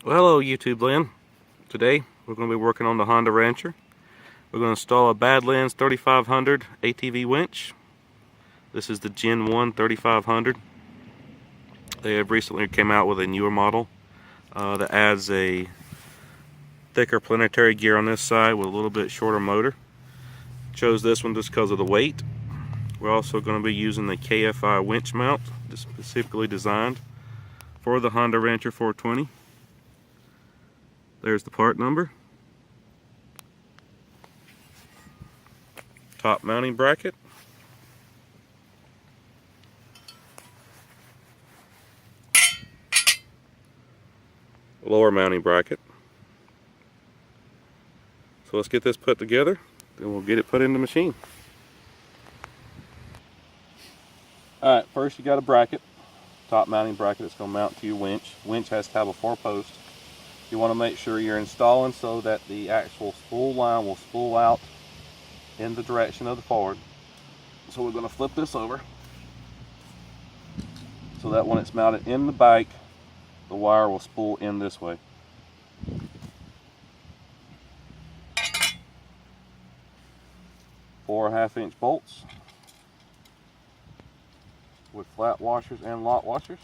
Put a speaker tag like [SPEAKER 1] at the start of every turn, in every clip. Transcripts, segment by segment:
[SPEAKER 1] Well, hello YouTube land. Today we're going to be working on the Honda Rancher. We're going to install a Badlands 3500 ATV winch. This is the Gen 1 3500. They have recently came out with a newer model that adds a thicker planetary gear on this side with a little bit shorter motor. Chose this one just because of the weight. We're also going to be using the KFI Winch mount, specifically designed for the Honda Rancher 420. There's the part number. Top mounting bracket. Lower mounting bracket. So let's get this put together, then we'll get it put in the machine. Alright, first you got a bracket, top mounting bracket that's going to mount to your winch. Winch has to have a 4-post. You want to make sure you're installing so that the actual spool line will spool out in the direction of the forward. So we're going to flip this over so that when it's mounted in the bike, the wire will spool in this way. Four 1/2-inch bolts with flat washers and lot washers.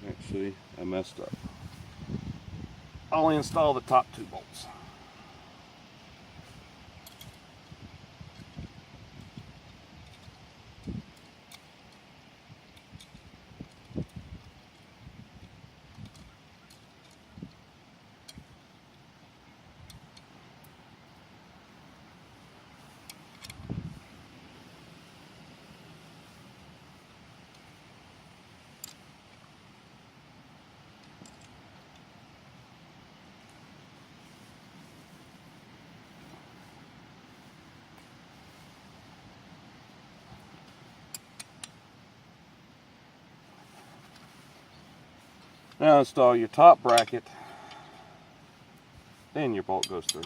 [SPEAKER 1] Actually, I messed up. I'll install the top 2 bolts. Now install your top bracket, then your bolt goes through.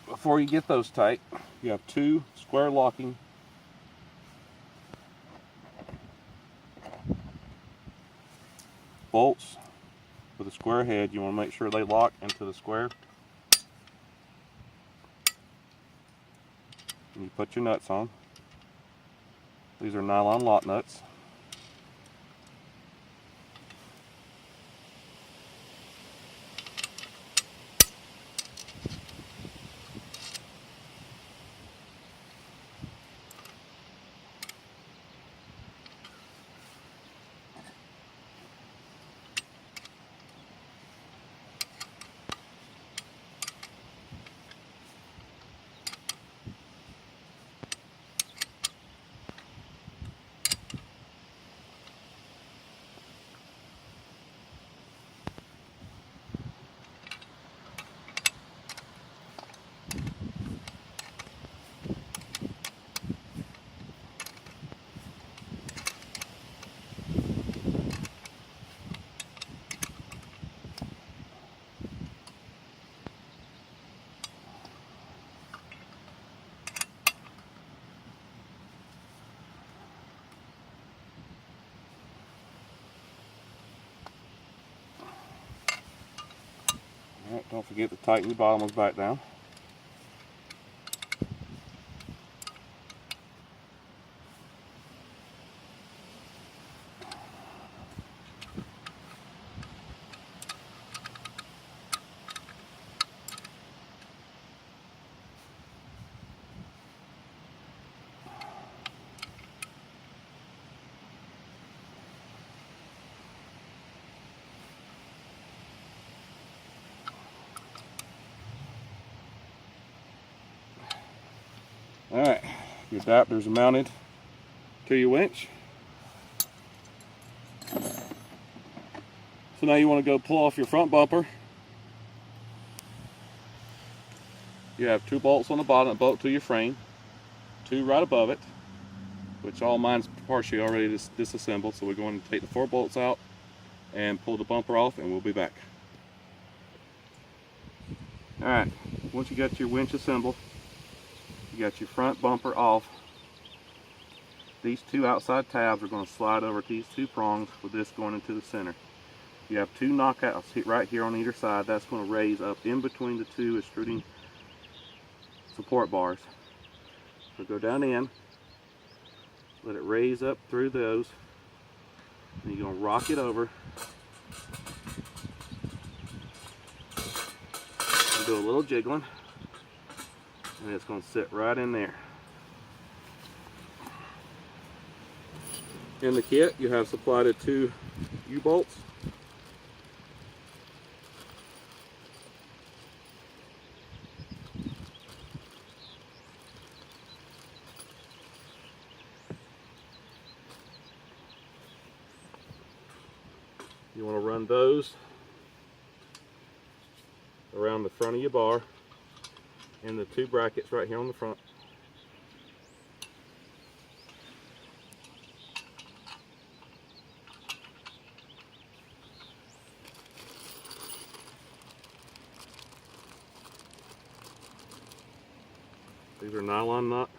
[SPEAKER 1] Before you get those tight, you have 2 square locking bolts with a square head. You want to make sure they lock into the square. And you put your nuts on. These are nylon lock nuts. Alright, don't forget to tighten your bottom ones back down. Alright, your adapters are mounted to your winch. So now you want to go pull off your front bumper. You have 2 bolts on the bottom that bolt to your frame, 2 right above it, which all mine's partially already disassembled. So we're going to take the 4 bolts out and pull the bumper off, and we'll be back. Alright, once you got your winch assembled, you got your front bumper off. These 2 outside tabs are going to slide over to these 2 prongs with this going into the center. You have 2 knockouts right here on either side. That's going to raise up in between the 2 extruding support bars. So go down in, let it raise up through those, and you're going to rock it over and do a little jiggling, and it's going to sit right in there. In the kit, you have supplied 2 U-bolts. You want to run those around the front of your bar and the 2 brackets right here on the front. These are nylon nut.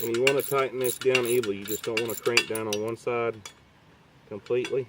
[SPEAKER 1] And you want to tighten this down evenly. You just don't want to crank down on one side completely.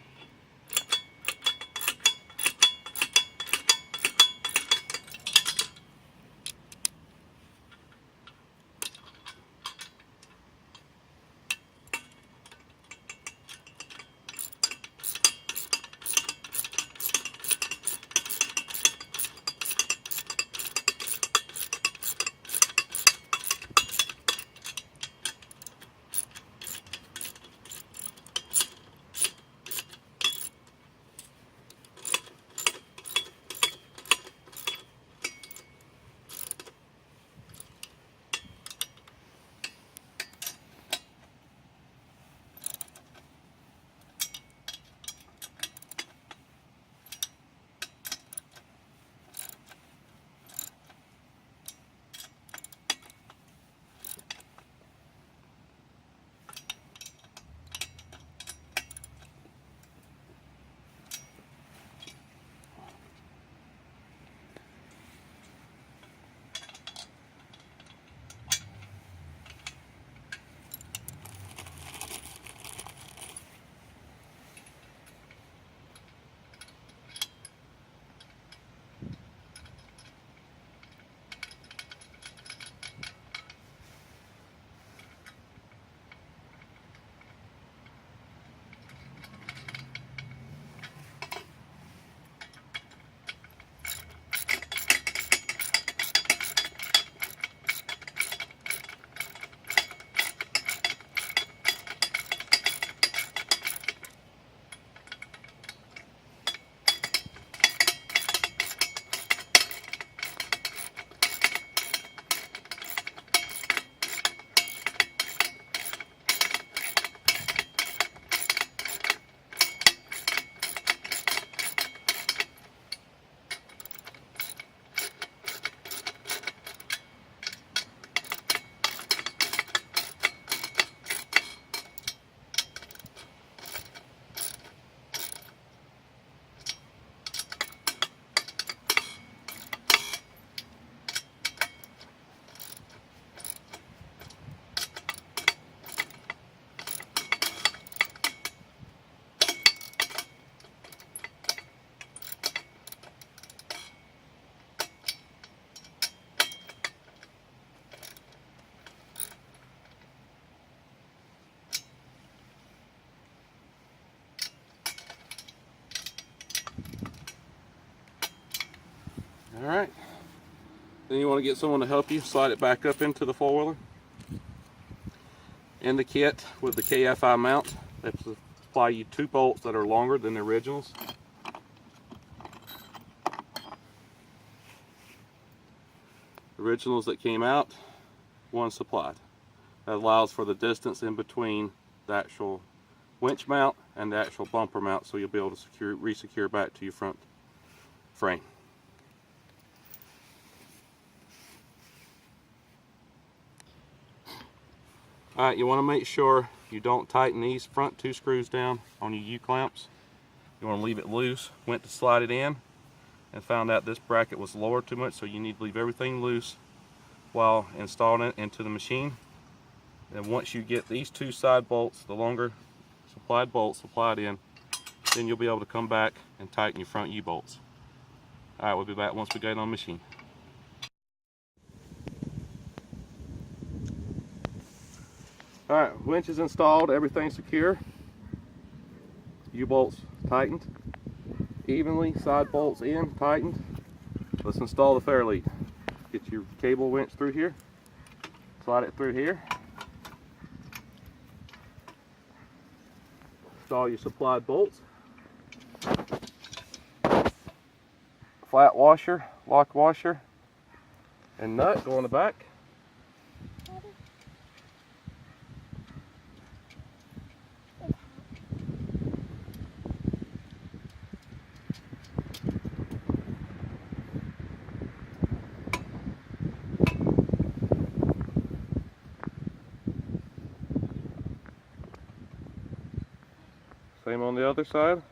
[SPEAKER 1] Alright. Then you want to get someone to help you slide it back up into the four-wheeler. In the kit with the KFI mount, they supply you 2 bolts that are longer than the originals. Originals that came out, 1 supplied. That allows for the distance in between the actual winch mount and the actual bumper mount, so you'll be able to re-secure back to your front frame. Alright, you want to make sure you don't tighten these front 2 screws down on your U-clamps. You want to leave it loose. Went to slide it in and found out this bracket was lowered too much, so you need to leave everything loose while installing it into the machine. And once you get these 2 side bolts, the longer supplied bolts supplied in, then you'll be able to come back and tighten your front U-bolts. Alright, we'll be back once we get it on the machine. Alright, winch is installed, everything's secure. U-bolts tightened. Evenly, side bolts in, tightened. Let's install the fair lead. Get your cable winch through here. Slide it through here. Install your supplied bolts. Flat washer, lock washer, and nut go in the back. Same on the other side.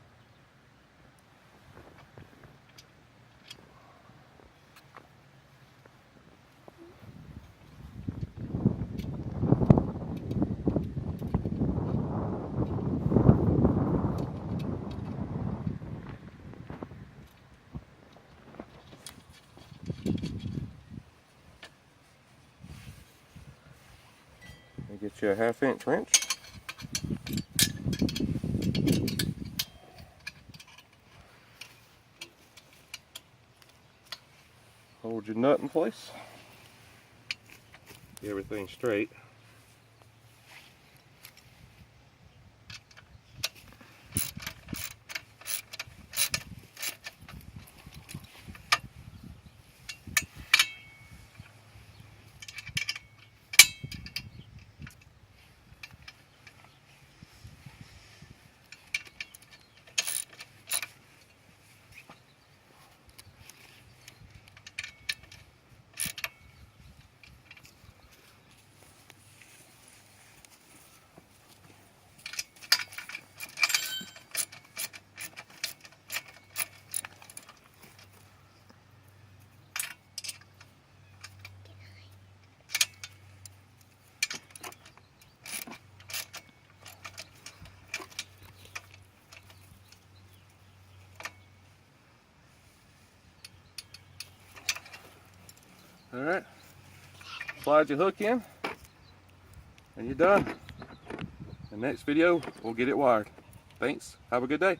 [SPEAKER 1] And get you a 1/2-inch wrench. Hold your nut in place. Get everything straight. Alright, slide your hook in and you're done. The next video, we'll get it wired. Thanks, have a good day.